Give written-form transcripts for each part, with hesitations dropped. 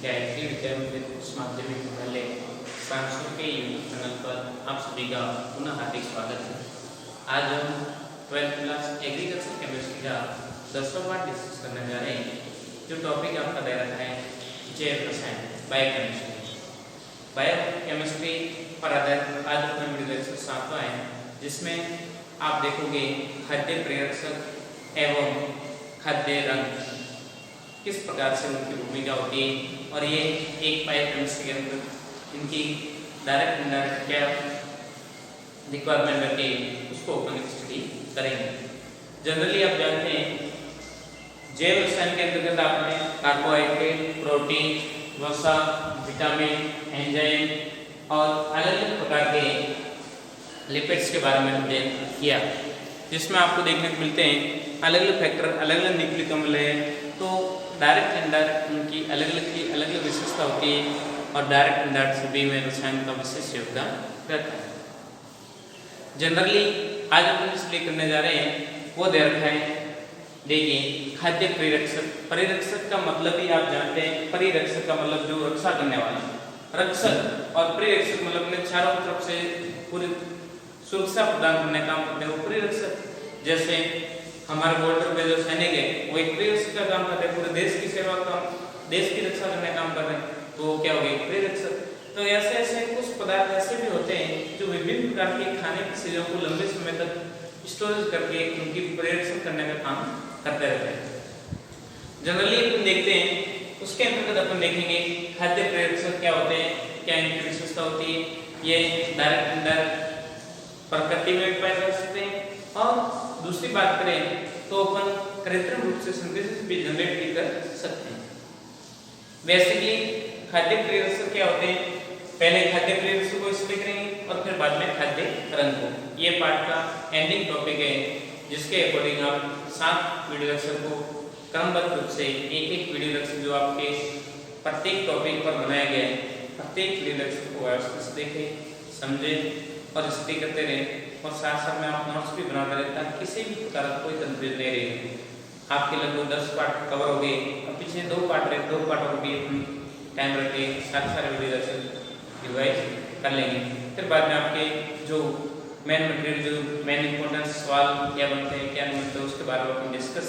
गायत्री विद्या मंदिर उच्च माध्यमिक विद्यालय सांसद के यूट्यूब चैनल पर आप सभी का पुनः हार्दिक स्वागत है। आज हम 12th क्लास एग्रीकल्चर केमिस्ट्री का 10वां पार्ट डिस्कस करने जा रहे हैं। जो टॉपिक आपका दे रखा है जैव रसायन बायोकेमिस्ट्री। बायोकेमिस्ट्री पर आधारित आज अपना वीडियो लेक्चर 7वां है, जिसमें आप देखोगे खाद्य प्रेरक एवं खाद्य रंग किस प्रकार से उनकी भूमिका होती है और ये एक बायोकेमिस्ट्री के अंदर इनकी डायरेक्ट इनडायरेक्ट क्या रिक्वायरमेंट रहती है उसको अपन स्टडी करेंगे। जनरली आप जानते हैं जैव रसायन के अंतर्गत आपने कार्बोहाइड्रेट, प्रोटीन, वसा, विटामिन, एंजाइम और अलग अलग प्रकार के लिपिड्स के बारे में हमने किया, जिसमें आपको देखने को मिलते हैं अलग अलग फैक्टर, अलग अलग न्यूक्लिक अम्ल है। तो डायरेक्ट इनडायरेक्ट उनकी अलग अलग की अलग अलग विशेषता होती है और डायरेक्ट इनडायरेक्ट सभी में रसायन का विशेष योगदान रहता है। जनरली आज अपन इसलिए करने जा रहे हैं वो दे रखा है, देखिए खाद्य परिरक्षक। परिरक्षक का मतलब ही आप जानते हैं, परिरक्षक का मतलब जो रक्षा करने वाला, रक्षक और परिरक्षक मतलब ने चारों तरफ से पूरी सुरक्षा प्रदान करने का काम करते हैं वो परिरक्षक। जैसे हमारे बॉर्डर पे जो सैनिक है वो एक परिरक्षक का काम करते हैं, पूरे देश की सेवा का, देश की रक्षा करने का काम कर रहे हैं, तो वो क्या हो गए परिरक्षक। तो ऐसे ऐसे कुछ पदार्थ ऐसे भी होते हैं जो विभिन्न प्रकार के खाने की चीजों को लंबे समय तक स्टोरेज करके उनकी परिरक्षण करने का काम करते रहते हैं। जनरली अपन देखते हैं उसके अंतर्गत अपन देखेंगे खाद्य प्रेरक क्या होते हैं, क्या इनकी विशेषता होती है। ये डायरेक्ट इनडायरेक्ट प्रकृति में पाए जा सकते हैं और दूसरी बात करें तो अपन कृत्रिम रूप से सिंथेसिस भी जनरेट कर सकते हैं। बेसिकली खाद्य प्रेरक क्या होते हैं, पहले खाद्य प्रेरक को स्टडी करेंगे और फिर बाद में खाद्य रंग को। ये पार्ट का एंडिंग टॉपिक है, जिसके अकॉर्डिंग आप 7 वीडियो लेक्चर को क्रमबद्ध रूप से एक एक वीडियो लेक्चर जो आपके प्रत्येक टॉपिक पर बनाया गया है, प्रत्येक वीडियो लेक्चर को व्यवस्थित से देखें, समझें और स्टडी करते रहें। और साथ साथ में आप नोट्स भी बनाते रहें ताकि किसी भी प्रकार का कोई कंफ्यूजन नहीं रहे। आपके लगभग 10 पार्ट कवर हो गए और पीछे 2 पार्ट रहे, 2 पार्टों को भी हम टाइम रख के सारे वीडियो लेक्चर रिवाइज कर लेंगे। फिर बाद में आपके जो मेन मटेरियल, जो मेन इंपॉर्टेंट सवाल क्या बनते हैं क्या नहीं बनते, उसके बारे में हम discuss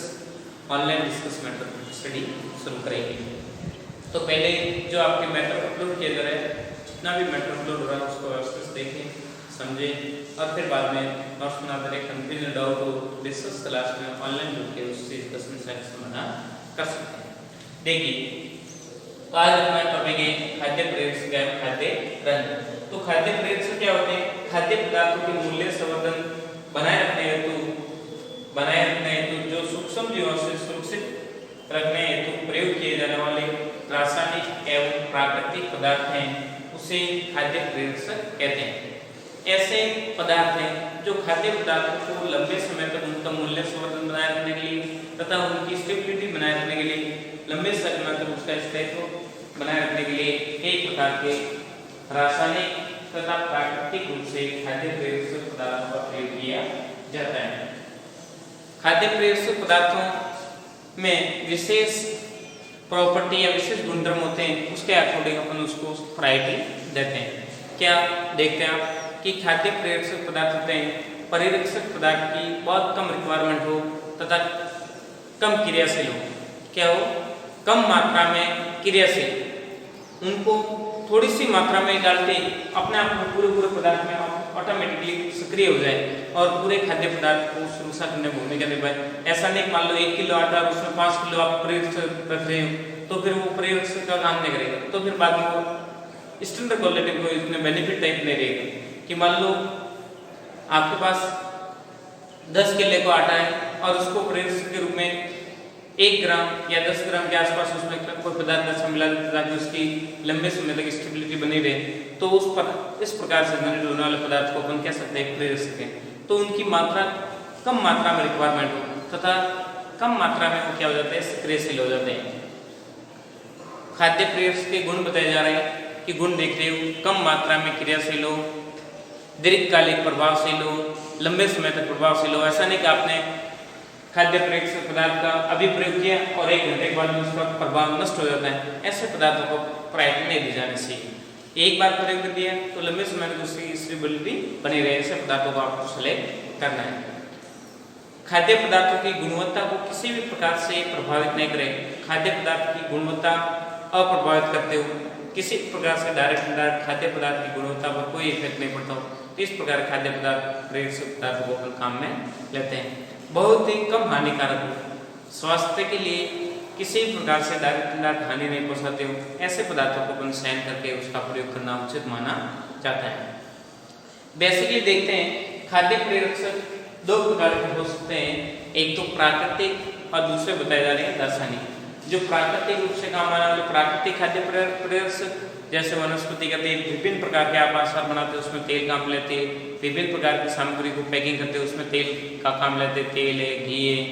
online discuss matter study शुरू करेंगे। तो पहले जो आपके मैटर अपलोड किया जा रहा है, जितना भी मैटर अपलोड हो रहा है उसको व्यवस्थित से देखें, समझें और फिर बाद में नोट्स बनाते रहे। कंफ्यूजन डाउट हो डिस्कस क्लास में ऑनलाइन जुड़ के उससे क्वेश्चन समाधान कर सकते हैं। देखिए तो आज अपना टॉपिक है खाद्य प्रेरक एवं खाद्य रंग। तो खाद्य प्रेरक क्या होते हैं, खाद्य पदार्थों के मूल्य संवर्धन बनाए रखने हेतु जो सूक्ष्म जीवों से सुरक्षित रखने हेतु प्रयोग किए जाने वाले रासायनिक एवं प्राकृतिक पदार्थ हैं, उसे खाद्य प्रेरक कहते हैं। ऐसे पदार्थ हैं जो खाद्य पदार्थों को लंबे समय तक उनका मूल्य संवर्धन बनाए रखने के लिए तथा उनकी स्टेबिलिटी बनाए रखने के लिए, लंबे समय तक उसका स्थायित्व बनाए रखने के लिए कई प्रकार के रासायनिक तथा प्राकृतिक रूप से खाद्य प्रेरक पदार्थों का प्रयोग किया जाता है। खाद्य प्रेरक पदार्थों में विशेष प्रॉपर्टी या विशेष गुणधर्म होते हैं, उसके अकॉर्डिंग अपन उसको प्रायोरिटी देते हैं। क्या देखते हैं आप कि खाद्य प्रेरक पदार्थ होते हैं परिरक्षक पदार्थ की बहुत कम रिक्वायरमेंट हो तथा कम क्रियाशील हो। क्या हो, कम मात्रा में क्रियाशील, उनको थोड़ी सी मात्रा में डालते अपने आप में पूरे पदार्थ में ऑटोमेटिकली सक्रिय हो जाए और पूरे खाद्य पदार्थ को सुरक्षा करने में भूमिका निभाए। ऐसा नहीं मान लो 1 किलो आटा उसमें 5 किलो आप प्रेरक रख रहे हो तो फिर वो प्रेरक का काम नहीं करेगा, तो फिर बाद में वो स्टैंडर्ड क्वालिटी को इतने बेनिफिट टाइप नहीं रहेगा। कि मान लो आपके पास 10 किलो को आटा है और उसको प्रेरक के रूप में 1 ग्राम या 10 ग्राम के आसपास उसमें कोई पदार्थ अच्छा मिला ताकि उसकी लंबे समय तक स्टेबिलिटी बनी रहे, तो इस प्रकार से जनरेट होने वाले पदार्थ को अपन कह सकते हैं प्रेरक हैं। तो उनकी मात्रा कम मात्रा में रिक्वायरमेंट हो तथा कम मात्रा में वो क्या हो जाते हैं, सक्रियशील हो जाते हैं। खाद्य प्रेरक के गुण बताए जा रहे हैं कि गुण देख रहे हो, कम मात्रा में क्रियाशील हो, दीर्घकालिक प्रभावशील हो, लंबे समय तक प्रभावशील हो। ऐसा नहीं कि आपने खाद्य प्रेरक पदार्थ का अभी प्रयोग किया और 1 घंटे के बाद उसका प्रभाव नष्ट हो जाता है, ऐसे पदार्थों को प्रायोरिटी नहीं दी जानी चाहिए। एक बार प्रयोग कर दिया तो लंबे समय तक उसकी स्टेबिलिटी बनी रहे, ऐसे पदार्थों को आपको सेलेक्ट करना है। खाद्य पदार्थों की गुणवत्ता को किसी भी प्रकार से प्रभावित नहीं करे। खाद्य पदार्थ की गुणवत्ता अप्रभावित करते हुए किसी प्रकार से डायरेक्ट इनडायरेक्ट खाद्य पदार्थ की गुणवत्ता पर कोई इफेक्ट नहीं पड़ता हो, तो इस प्रकार खाद्य पदार्थ प्रेरक पदार्थों को अपन काम में लेते हैं। बहुत ही कम हानिकारक हो, स्वास्थ्य के लिए किसी भी प्रकार से डायरेक्ट इनडायरेक्ट हानि नहीं पहुंचाते हो, ऐसे पदार्थों को अपन सहन करके उसका प्रयोग करना उचित माना जाता है। बेसिकली देखते हैं खाद्य प्रेरक 2 प्रकार के हो सकते हैं, एक तो प्राकृतिक और दूसरे बताए जा रहे हैं रासायनिक। जो प्राकृतिक रूप से काम आने वाले प्राकृतिक खाद्य प्रेरक जैसे वनस्पति का तेल, विभिन्न प्रकार के आप आचार बनाते हैं उसमें तेल काम लेते हैं, विभिन्न प्रकार की सामग्री को पैकिंग करते हैं उसमें तेल का काम लेते हैं, तेल है, घी है,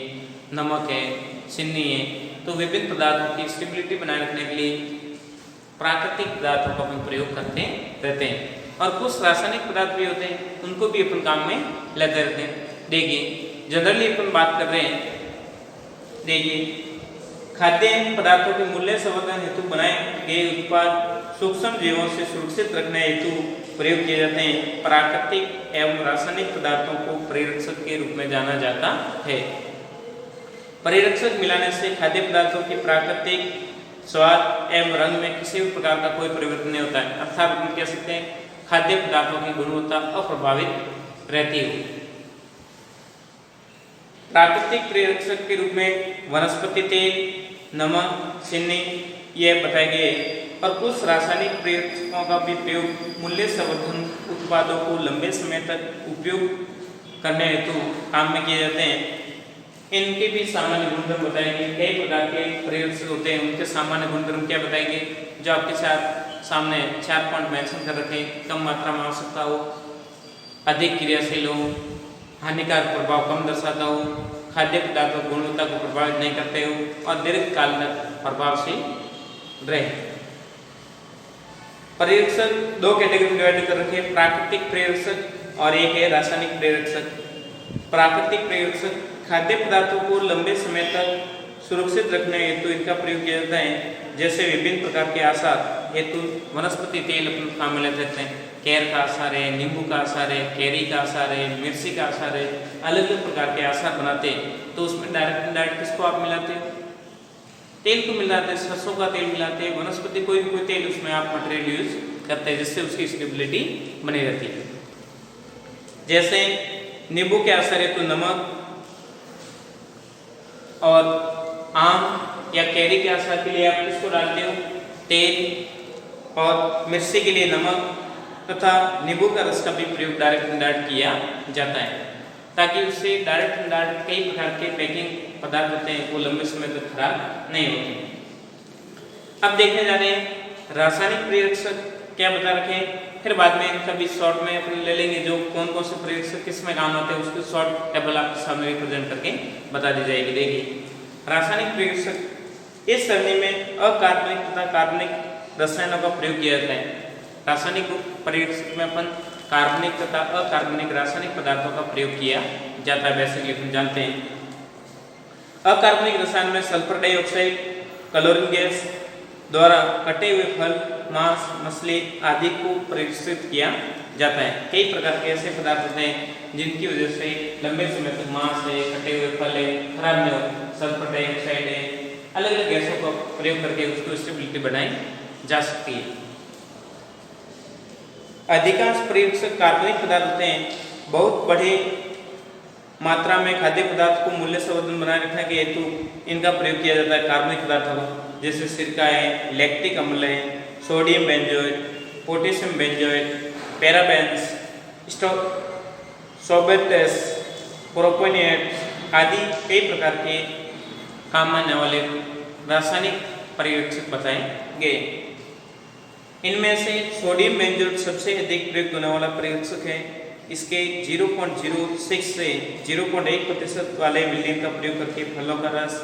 नमक है, चीनी है, तो विभिन्न पदार्थों की स्टेबिलिटी बनाए रखने के लिए प्राकृतिक पदार्थों का अपन प्रयोग करते रहते हैं। और कुछ रासायनिक पदार्थ भी होते हैं, उनको भी अपन काम में लेते रहते हैं। देखिए जनरली अपन बात कर रहे हैं, देखिए खाद्य पदार्थों के मूल्य संवर्धन हेतु बनाए गए उत्पाद सूक्ष्म जीवों से सुरक्षित रखने हेतु प्रयोग किए जाते हैं। प्राकृतिक एवं रासायनिक पदार्थों को प्रेरक के रूप में जाना जाता है। प्रेरक मिलाने से खाद्य पदार्थों की प्राकृतिक स्वाद एवं रंग में किसी भी प्रकार का कोई परिवर्तन नहीं होता है, अर्थात हम कह सकते हैं खाद्य पदार्थों की गुणवत्ता अप्रभावित रहती है। प्राकृतिक प्रेरक के रूप में वनस्पति तेल, नमक, चीनी ये बताए गए, और कुछ रासायनिक प्रेरकों का भी प्रयोग मूल्य संवर्धन उत्पादों को लंबे समय तक उपयोग करने हेतु काम में किए जाते हैं। इनके भी सामान्य गुणधर्म बताएंगे। कई प्रकार के प्रेरक होते हैं, उनके सामान्य गुणधर्म क्या बताएंगे, जो आपके साथ सामने 4 पॉइंट मेंशन कर रखे हैं। कम मात्रा में आवश्यकता हो, अधिक क्रियाशील हो, हानिकारक प्रभाव कम दर्शाता हो, खाद्य पदार्थों गुणवत्ता को प्रभावित नहीं करते हो, और दीर्घकाल तक प्रभावशील रहे। प्रेरक 2 कैटेगरी में डिवाइड कर रखे, प्राकृतिक प्रेरक और एक है रासायनिक प्रेरक। प्राकृतिक प्रेरक खाद्य पदार्थों को लंबे समय तक सुरक्षित रखने हेतु इनका प्रयोग किया जाता है। जैसे विभिन्न प्रकार के आसार हेतु वनस्पति तेल अपन काम में लेते हैं, केर का आसार है, नींबू का आसार है, कैरी का आसार है, मिर्ची का आसार है, अलग अलग प्रकार के आसार बनाते हैं। तो उसमें डायरेक्ट इनडायरेक्ट किसको आप मिलाते हैं, तेल को मिलाते हैं, सरसों का तेल मिलाते हैं, वनस्पति कोई भी कोई तेल उसमें आप मटेरियल यूज करते हैं, जिससे उसकी स्टेबिलिटी बनी रहती है। जैसे नींबू के आसार है तो नमक, और आम या कैरी के आसार के लिए आप किसको डालते हो, तेल, और मिर्ची के लिए नमक तथा नींबू का रस का भी प्रयोग डायरेक्ट इनडायरेक्ट किया जाता है, ताकि उससे डायरेक्ट इनडायरेक्ट कई प्रकार के पैकिंग पदार्थ होते हैं वो लंबे समय तक खराब नहीं होते। अब देखने जा रहे हैं रासायनिक प्रेरक क्या बता रखे हैं, फिर बाद में इनका भी शॉर्ट में अपन ले लेंगे, जो कौन कौन से प्रेरक किस में काम आते हैं उसकी शॉर्ट टेबल आपके सामने रिप्रेजेंट करके बता दी जाएगी। देखिए रासायनिक प्रेरक इस श्रेणी में अकार्बनिक तथा कार्बनिक रसायनों का प्रयोग किया जाता है। रासायनिक प्रेरक में अपन कार्बनिक तथा अकार्बनिक रासायनिक पदार्थों का प्रयोग किया जाता है। बेसिकली हम जानते हैं अकार्बनिक रसायन में सल्फर डाइऑक्साइड, क्लोरीन गैस द्वारा कटे हुए फल, मांस, मछली आदि को प्रेषित किया जाता है। कई प्रकार के ऐसे पदार्थ होते हैं जिनकी वजह से लंबे समय तक मांस है, कटे हुए फल है खराब नहीं होते, सल्फर डाइऑक्साइड है, अलग अलग गैसों का प्रयोग करके उसको स्टेबिलिटी बनाई जा सकती है। अधिकांश प्रेरक कार्बनिक पदार्थ होते हैं। बहुत बड़े मात्रा में खाद्य पदार्थ को मूल्य संवर्धन बनाए रखने के हेतु इनका प्रयोग किया जाता है। कार्बनिक पदार्थों का जैसे सिरका है, लैक्टिक अम्ल है, sodium benzoate, potassium benzoate, parabens, sorbates, propionate आदि कई प्रकार के काम आने वाले रासायनिक प्रेरक बताए गए। इनमें से सोडियम बेंजोएट सबसे अधिक प्रयोग होने वाला प्रेरक है। इसके 0.06 से 0.1% वाले मिलीन का प्रयोग करके फलों का रस,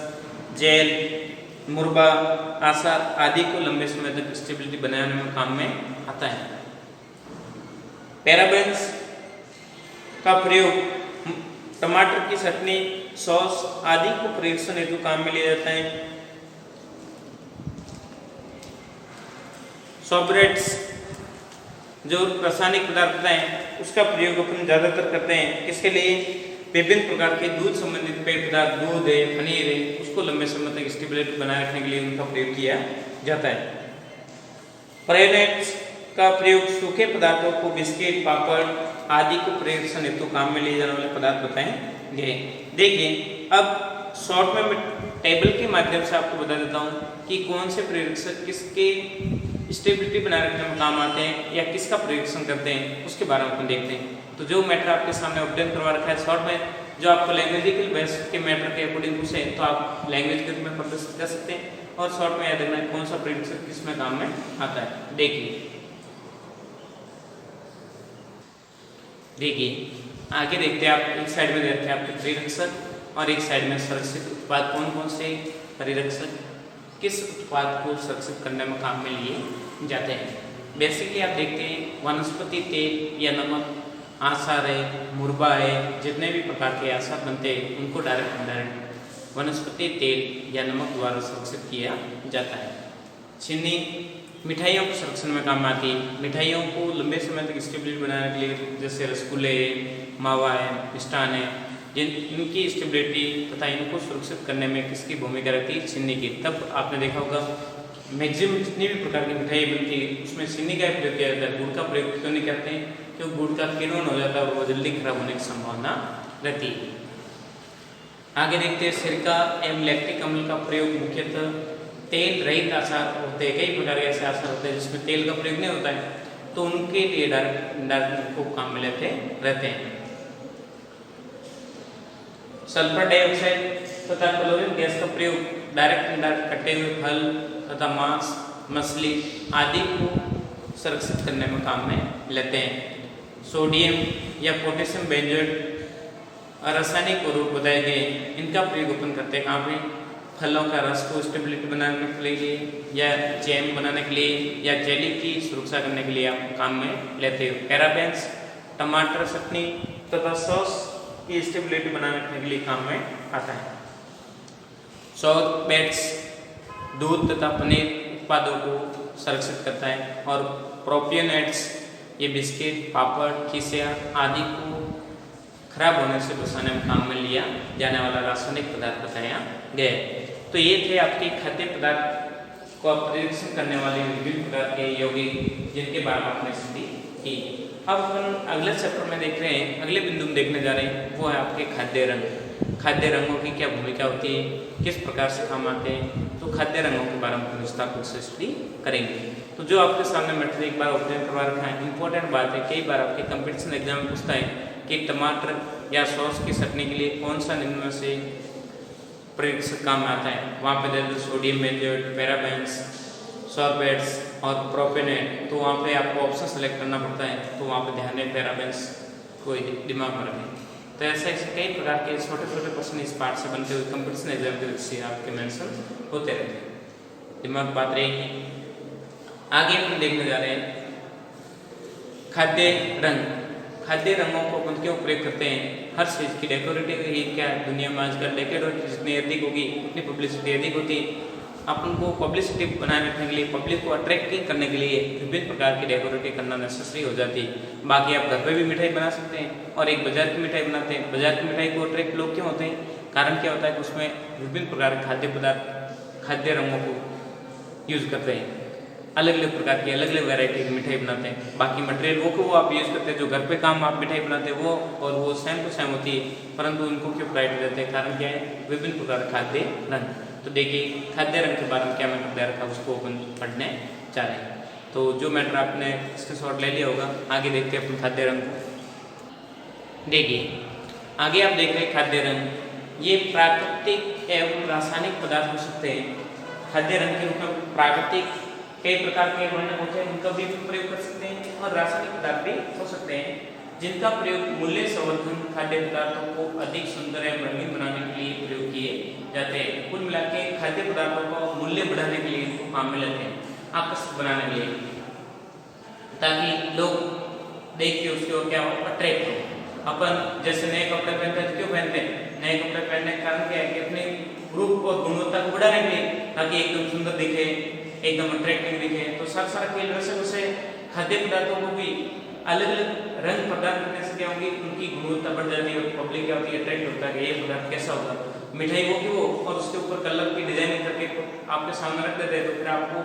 जेल, मुरबा, आसार आदि को लंबे समय तक स्टेबिलिटी बनाने में काम में आता है। पैराबेंस का प्रयोग टमाटर की चटनी, सॉस आदि को परीक्षण हेतु काम में लिया जाता है। सॉर्बेट्स जो रासायनिक पदार्थ होता है उसका प्रयोग अपन ज्यादातर करते हैं। किसके लिए? विभिन्न प्रकार के दूध संबंधित पेय पदार्थ, दूध है, पनीर है, उसको लंबे समय तक स्टेबिलिटी बनाए रखने के लिए उनका प्रयोग किया जाता है। प्रेनेट्स का प्रयोग सूखे पदार्थों को बिस्किट, पापड़ आदि को परीक्षण हेतु काम में लिए जाने वाले पदार्थ बताएंगे। देखिए अब शॉर्ट में मैं टेबल के माध्यम से आपको बता देता हूँ कि कौन से परीक्षण किसके स्टेबिलिटी बनाए रखने में काम आते हैं या किसका परीक्षण करते हैं, उसके बारे में अपन देखते हैं। तो जो मैटर आपके सामने अपडेट करवा रखा है शॉर्ट में, जो आपको लैंग्वेजिकल बेस के मैटर के अकॉर्डिंग पूछे तो आप लैंग्वेज के रूप में प्रदर्शित कर सकते हैं और शॉर्ट में याद रखना है कौन सा परीक्षण किसमें काम में आता है। देखिए आगे देखते हैं आप, एक साइड में देखते हैं आपके परिरक्षक और एक साइड में संरक्षित उत्पाद। कौन कौन से परिरक्षक किस उत्पाद को संरक्षित करने में काम में लिए जाते हैं। बेसिकली आप देखते हैं वनस्पति तेल या नमक, आसार है, मुरबा है, जितने भी प्रकार के आसार बनते हैं उनको डायरेक्ट इनडायरेक्ट वनस्पति तेल या नमक द्वारा संरक्षित किया जाता है। चीनी मिठाइयों को संरक्षण में काम आती है। मिठाइयों को लंबे समय तक स्टेबिलिटी बनाने के लिए जैसे रसगुल्ले, मावा है, मिष्ठान है, इनकी स्टेबिलिटी तथा इनको सुरक्षित करने में किसकी भूमिका रहती है? चीनी की। तब आपने देखा होगा मैक्सिमम जितनी भी प्रकार की मिठाई बनती है उसमें चीनी का प्रयोग किया जाता है। गुड़ का प्रयोग क्यों नहीं करते हैं? क्योंकि गुड़ का किण्वन हो जाता है और वो जल्दी खराब होने की संभावना रहती है। आगे देखते हैं सिरका एवं लैक्टिक अम्ल का प्रयोग मुख्यतः तेल रहित आसार होते हैं। कई प्रकार के ऐसे आसार होते हैं जिसमें तेल का प्रयोग नहीं होता है, तो उनके लिए डायरेक्ट को काम में लेते रहते हैं। सल्फर डाइऑक्साइड तथा क्लोरीन गैस का प्रयोग डायरेक्ट इनडायरेक्ट कटे हुए फल तथा मांस, मछली आदि को सुरक्षित करने में काम में लेते हैं। सोडियम या पोटेशियम बेंजोएट रासायनिक रूप बताए गए, इनका प्रयोग अपन करते हैं कहाँ पे? फलों का रस को स्टेबिलिटी बनाने के लिए या जैम बनाने के लिए या जेली की सुरक्षा करने के लिए आप काम में लेते हो। पैराबेन्स टमाटर चटनी तथा सॉस की स्टेबिलिटी बनाने रखने के लिए काम में आता है। सॉर्बेट्स दूध तथा पनीर उत्पादों को संरक्षित करता है और प्रोपियोनेट्स ये बिस्किट, पापड़, खिसिया आदि को खराब होने से बचाने में काम में लिया जाने वाला रासायनिक पदार्थ बताया गया। तो ये थे आपके खाद्य पदार्थ को परीक्षण करने वाले विभिन्न प्रकार के यौगिक जिनके बारे में आपने स्टडी की। अब अपन अगले चैप्टर में देख रहे हैं, अगले बिंदु में देखने जा रहे हैं, वो है आपके खाद्य रंग। खाद्य रंगों की क्या भूमिका होती है, किस प्रकार से काम आते हैं, तो खाद्य रंगों के बारे में विस्तार से स्टडी करेंगे। तो जो आपके सामने मटेरियल एक बार ऑब्जर्व करवा रखा है, इंपॉर्टेंट बात है, कई बार आपके कंपटीशन एग्जाम में पूछता है कि टमाटर या सॉस की चटनी के लिए कौन सा निम्न में से परीक्षक काम में आता है। वहाँ पे दे दो सोडियम बेंजोएट, पैराबेन्स, सॉर्बेट्स और प्रोपेनेट, तो वहाँ पे आपको ऑप्शन सेलेक्ट करना पड़ता है, तो वहाँ पे ध्यान दें पैराबेन्स को दिमाग में रखें। तो ऐसे कई प्रकार के छोटे छोटे प्रश्न इस पार्ट से बनते हुए कंपटीशन एग्जाम के से आपके मेंशन होते रहते हैं, दिमाग बात रहेगी। आगे अपन देखने जा रहे हैं खाद्य रंग। खाद्य रंगों को अपन क्यों प्रयोग करते हैं? हर चीज़ की डेकोरेटिव ही क्या दुनिया में आजकल डेकोरेटिव जितनी अधिक होगी उतनी पब्लिसिटी अधिक होती है। अपन को पब्लिसिटी बनाए रखने के लिए, पब्लिक को अट्रैक्ट करने के लिए विभिन्न प्रकार की डेकोरेटिव करना नेसेसरी हो जाती है। बाकी आप घर पे भी मिठाई बना सकते हैं और एक बाजार की मिठाई बनाते हैं। बाजार की मिठाई को अट्रैक्ट लोग क्यों होते हैं? कारण क्या होता है कि उसमें विभिन्न प्रकार के खाद्य पदार्थ, खाद्य रंगों को यूज़ करते हैं, अलग अलग प्रकार की अलग अलग वैरायटी की मिठाई बनाते हैं। बाकी मटेरियल वो आप यूज़ करते हैं, जो घर पे काम आप मिठाई बनाते हैं वो, और वो सेम टू सेम होती है, परंतु उनको क्यों प्रायोरिटी देते हैं? कारण क्या है? विभिन्न प्रकार के खाद्य रंग। तो देखिए खाद्य रंग के बारे में क्या मैटर दे रखा है उसको अपन पढ़ने जा रहे हैं। तो जो मैटर आपने स्क्रीनशॉट ले लिया होगा, आगे देखते हैं अपन खाद्य रंग को। देखिए आगे आप देख रहे हैं खाद्य रंग, ये प्राकृतिक एवं रासायनिक पदार्थ हो सकते हैं। खाद्य रंग के रूप में प्राकृतिक कई प्रकार के वर्णक होते हैं, उनका भी प्रयोग कर सकते हैं, और रासायनिक पदार्थ भी हो सकते हैं जिनका प्रयोग मूल्य संवर्धन खाद्य पदार्थों को अधिक सुंदर एवं रंगीन बनाने के लिए प्रयोग किए जाते हैं। कुल मिलाकर खाद्य पदार्थों को मूल्य बढ़ाने के लिए इनको काम में लेते हैं, आकर्षक बनाने के लिए, ताकि लोग देख के उसके क्या हो, अट्रैक्ट हो। अपन जैसे नए कपड़े पहनते हैं तो क्यों पहनते हैं? नए कपड़े पहनने का कारण क्या है कि अपने रूप और गुणवत्ता को बढ़ाने के लिए, ताकि एकदम सुंदर दिखे, एकदम अट्रैक्टिव दिखे। तो साथ साथ खेल वैसे वैसे खाद्य पदार्थों को भी अलग अलग रंग प्रदान करने से क्या होगी, उनकी गुणवत्ता बढ़ जाती है और पब्लिक क्या होती है, अट्रैक्ट होता है कि ये पदार्थ कैसा होगा, मिठाई वो की वो, और उसके ऊपर कलर की डिजाइनिंग करके आपके सामने रख देते हैं। तो फिर आपको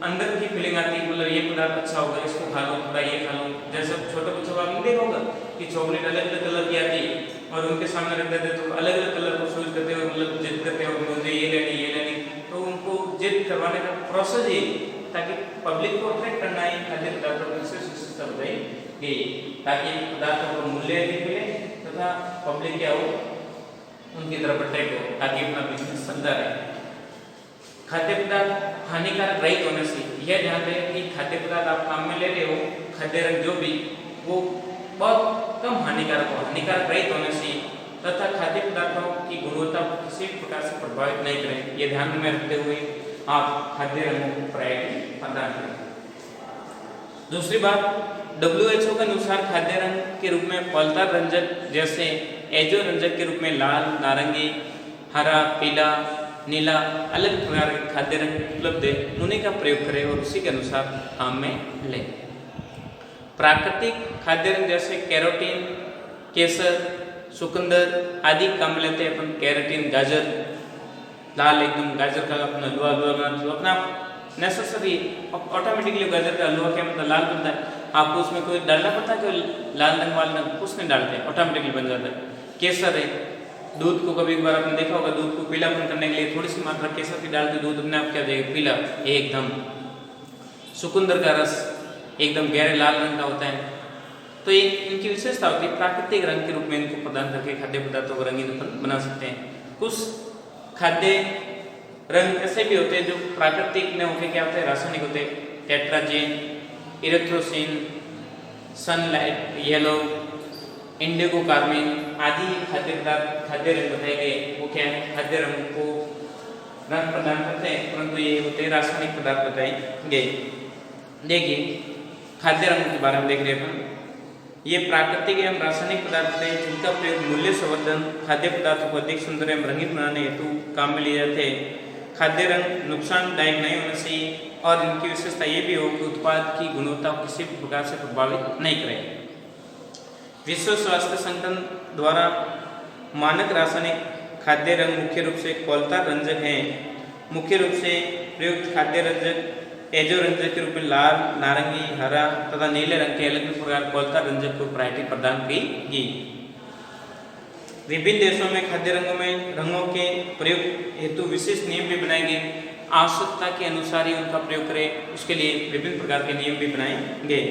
अंदर की फीलिंग आती है, मतलब ये पदार्थ अच्छा होगा, इसको खा लो, थोड़ा ये खा लो। जैसे छोटे बच्चों का आपने देखा होगा कि चॉकलेट अलग अलग कलर की आती है और उनके सामने रख देते हैं, तो अलग अलग कलर को चूज करते हुए मतलब जिद करते हो मुझे ये लेनी ये लेनी। तो उनको जिद करवाने का प्रोसेस ये, ताकि पब्लिक को अट्रैक्ट करना है खाद्य पदार्थों की विशेष विशेषता बताई गई, ताकि पदार्थों का मूल्य अधिक मिले तथा पब्लिक क्या हो, उनकी तरफ अट्रैक्ट हो, ताकि अपना बिजनेस चलता रहे। खाद्य पदार्थ हानिकारक रहित होने से यह ध्यान रहे कि खाद्य पदार्थ आप काम में ले रहे हो, खाद्य रंग जो भी वो बहुत कम हानिकारक हो, हानिकारक रहित होने से तथा खाद्य पदार्थों की गुणवत्ता को किसी प्रकार से प्रभावित नहीं करें, ये ध्यान में रखते हुए आप खाद्य रंगों को प्रायोरिटी प्रदान करें। दूसरी बात, WHO के अनुसार खाद्य रंग के रूप में फलदार रंजक जैसे एजो रंजक के रूप में लाल, नारंगी, हरा, पीला, नीला अलग प्रकार के खाद्य रंग उपलब्ध है, उन्हीं का प्रयोग करें और उसी के अनुसार काम में लें। प्राकृतिक खाद्य रंग जैसे कैरोटीन, केसर, चुकंदर आदि काम में लेते हैं अपन। कैरोटीन गाजर, लाल एकदम गाजर का अपना हलवा बनाते हो, अपना नेसेसरी ऑटोमेटिकली गाजर का हलवा क्या मतलब लाल बनता है, आपको उसमें कोई डालना पड़ता है कि लाल रंग वाला रंग कुछ नहीं डालते, ऑटोमेटिकली बन जाता है। केसर है, दूध को कभी एक बार आपने देखा होगा, दूध को पीलापन करने के लिए थोड़ी सी मात्रा केसर की डाल के दूध अपने आप क्या जाएगा, पीला एकदम। चुकंदर का रस एकदम गहरे लाल रंग का होता है। तो ये इनकी विशेषता होती है, प्राकृतिक रंग के रूप में इनको प्रदान करके खाद्य पदार्थों को रंगीन बना सकते हैं। कुछ खाद्य रंग ऐसे भी होते हैं जो प्राकृतिक न होकर क्या होते हैं, रासायनिक होते हैं। टेट्राजीन, इरेथ्रोसिन, सनलाइट येलो, इंडिगो कार्मिन आदि खाद्य पदार्थ खाद्य रंग बताए गए, वो क्या है, खाद्य रंग को रंग प्रदान करते हैं, परंतु ये होते हैं रासायनिक पदार्थ बताए गए। देखिए खाद्य रंगों के बारे में देख रहे हैं, ये प्राकृतिक एवं रासायनिक पदार्थ हैं जिनका प्रयोग मूल्य संवर्धन, खाद्य पदार्थों को अधिक सुंदर एवं रंगीन बनाने हेतु काम में लिए जाते हैं। खाद्य रंग नुकसानदायक नहीं होने चाहिए और इनकी विशेषता ये भी हो कि उत्पाद की गुणवत्ता को किसी भी प्रकार से प्रभावित नहीं करें। विश्व स्वास्थ्य संगठन द्वारा मानक रासायनिक खाद्य रंग मुख्य रूप से कोलतार रंजक हैं। मुख्य रूप से प्रयुक्त खाद्य रंजक एजो रंजक के रूप में लाल, नारंगी, हरा तथा नीले रंग के अलग अलग प्रकार कोलतार रंजक को प्रायोरिटी प्रदान की गई। विभिन्न देशों में खाद्य रंगों में रंगों के प्रयोग हेतु विशेष नियम भी बनाए गए। आवश्यकता के अनुसार ही उनका प्रयोग करें, उसके लिए विभिन्न प्रकार के नियम भी बनाए गए।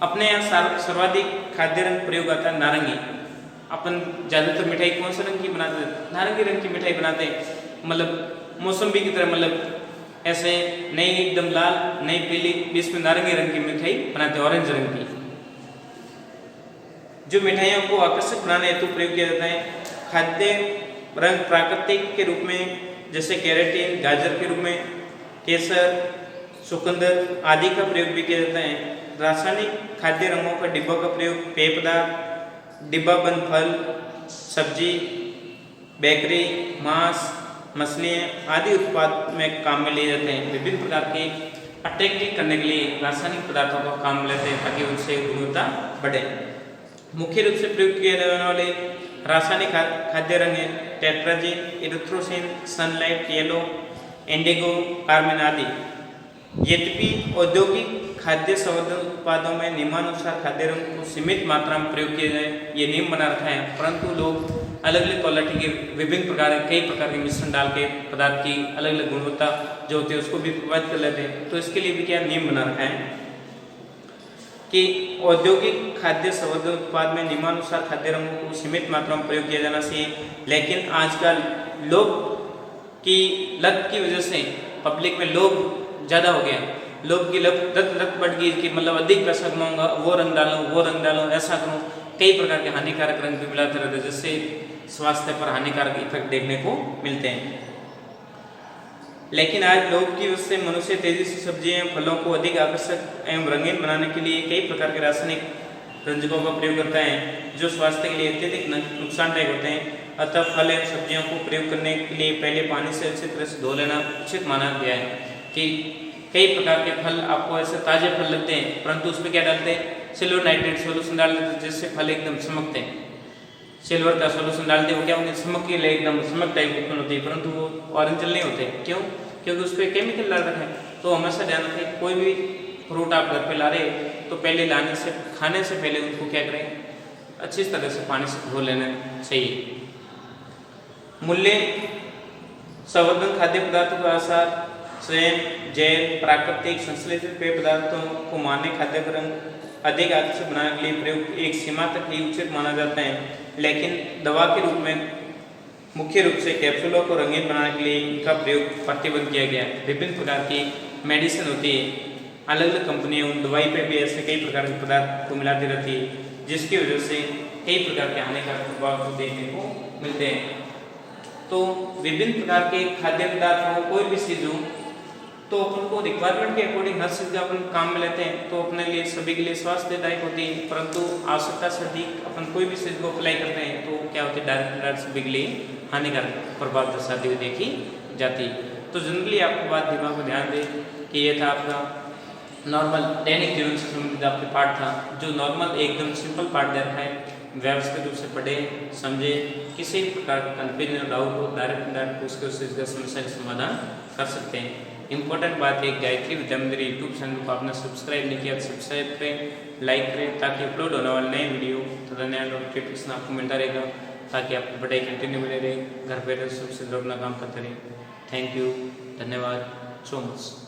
अपने यहाँ सर्वाधिक खाद्य रंग प्रयोग आता है नारंगी। अपन ज़्यादातर मिठाई कौन से रंग की बनाते हैं, नारंगी रंग की मिठाई बनाते हैं, मतलब मौसम्बी की तरह, मतलब ऐसे नई एकदम लाल, नई पीली, बीच में नारंगी रंग की मिठाई बनाते हैं, ऑरेंज रंग की। जो मिठाइयों को आकर्षक बनाने हेतु प्रयोग किया जाता है। खाद्य रंग प्राकृतिक के रूप में जैसे कैरोटीन, गाजर के रूप में केसर, चुकंदर आदि का प्रयोग भी किया जाता है। रासायनिक खाद्य रंगों का डिब्बों का प्रयोग पेय पदार्थ, डिब्बाबंद फल, सब्जी, बेकरी, मांस, मछलियाँ आदि उत्पाद में काम में लिए जाते हैं। विभिन्न प्रकार के अट्रैक्टिव करने के लिए रासायनिक पदार्थों को काम में लेते हैं ताकि उनसे गुणवत्ता बढ़े। मुख्य रूप से प्रयोग किए जाने वाले रासायनिक खाद्य रंग हैं टेट्राजीन, इरेथ्रोसिन, सनलाइट येलो, इंडिगो कार्मिन आदि। यद्यपि औद्योगिक खाद्य संवर्धन उत्पादों में नियमानुसार खाद्य रंग को सीमित मात्रा में प्रयोग किया जाए, ये नियम बना रखा है, परंतु लोग अलग अलग क्वालिटी के विभिन्न प्रकार के कई प्रकार के मिश्रण डाल के पदार्थ की अलग अलग गुणवत्ता जो होती है उसको भी प्रभावित कर लेते हैं। तो इसके लिए भी क्या नियम बना रखा है कि औद्योगिक खाद्य संवर्धन उत्पाद में नियमानुसार खाद्य रंगों को सीमित मात्रा में प्रयोग किया जाना चाहिए। लेकिन आजकल लोग की लत की वजह से पब्लिक में लोग ज़्यादा हो गया, लोग की लत बढ़ गई कि मतलब अधिक पैसा कमाऊंगा, वो रंग डालो, ऐसा करूँ, कई प्रकार के हानिकारक रंग भी मिलाते रहते हैं जिससे स्वास्थ्य पर हानिकारक इफेक्ट देखने को मिलते हैं। लेकिन आज लोग की वजह से मनुष्य तेजी से सब्जियां एवं फलों को अधिक आकर्षक एवं रंगीन बनाने के लिए कई प्रकार के रासायनिक रंजकों का प्रयोग करता है जो स्वास्थ्य के लिए अत्यधिक नुकसानदायक होते हैं। अतः फल एवं सब्जियों को प्रयोग करने के लिए पहले पानी से अच्छी तरह से धो लेना उचित माना गया है। कि कई प्रकार के फल आपको ऐसे ताजे फल लगते हैं परंतु उसमें क्या डालते हैं, सिल्वर नाइट्रेट सोल्यूशन डाल देते हैं जिससे फल एकदम चमकते हैं। सिल्वर का सोल्यूशन डालते हैं वो क्या होंगे, चमक के लिए एकदम चमक टाइप उत्पन्न होती है परंतु वो ऑरेंजल नहीं होते। क्यों? क्योंकि उस पर केमिकल डाल रखे हैं। तो हमेशा ध्यान रखें कोई भी फ्रूट आप घर पे ला रहे तो पहले लाने से खाने से पहले उनको क्या करें, अच्छी तरह से पानी से धो लेना चाहिए। मूल्य संवर्धन खाद्य पदार्थों का आसार स्वयं जैव प्राकृतिक संश्लेषित पेय पदार्थों को मान्य खाद्यक्रम अधिक आकर्षक बनाने के लिए प्रयोग एक सीमा तक ही उचित माना जाता है, लेकिन दवा के रूप में मुख्य रूप से कैप्सूलों को रंगीन बनाने के लिए इनका प्रयोग प्रतिबंध किया गया है। विभिन्न प्रकार की मेडिसिन होती है, अलग अलग कंपनियां उन दवाई पे भी ऐसे कई प्रकार के पदार्थ को मिलाती रहती है जिसकी वजह से कई प्रकार के हानिकारक प्रभाव को देखने को मिलते हैं। तो विभिन्न प्रकार के खाद्य पदार्थ हो, कोई भी चीज हो, तो अपन को रिक्वायरमेंट के अकॉर्डिंग हर चीज का अपन काम में लेते हैं तो अपने लिए सभी के लिए स्वास्थ्यदायक होती है। परंतु आवश्यकता से अधिक अपन कोई भी चीज को अप्लाई करते हैं तो क्या होती है, डायरेक्ट सभी के लिए हानिकारक प्रभाव दर्शाती हुई देखी जाती है। तो जनरली आपको बात दिमाग में ध्यान दे कि ये था आपका नॉर्मल दैनिक जीवन से संबंधित आपके पाठ था, जो नॉर्मल एकदम सिंपल पाठ दे रखा है। व्यवस्थित रूप से पढ़े समझे, किसी प्रकार का कंफ्यूजन डाउट हो डायरेक्ट पूछ के उससे समस्या का समाधान कर सकते हैं। इंपॉर्टेंट बात है, गायत्री विद्या मंदिर यूट्यूब चैनल को आपने सब्सक्राइब नहीं किया तो सब्सक्राइब करें, लाइक करें ताकि अपलोड होने वाले नए वीडियो तथा नया नोटिफिकेशन आपको मिलता रहेगा, ताकि आपकी पढ़ाई कंटिन्यू बने रहे, घर बैठे सबसे अपना काम करते रहे। थैंक यू, धन्यवाद सो मच।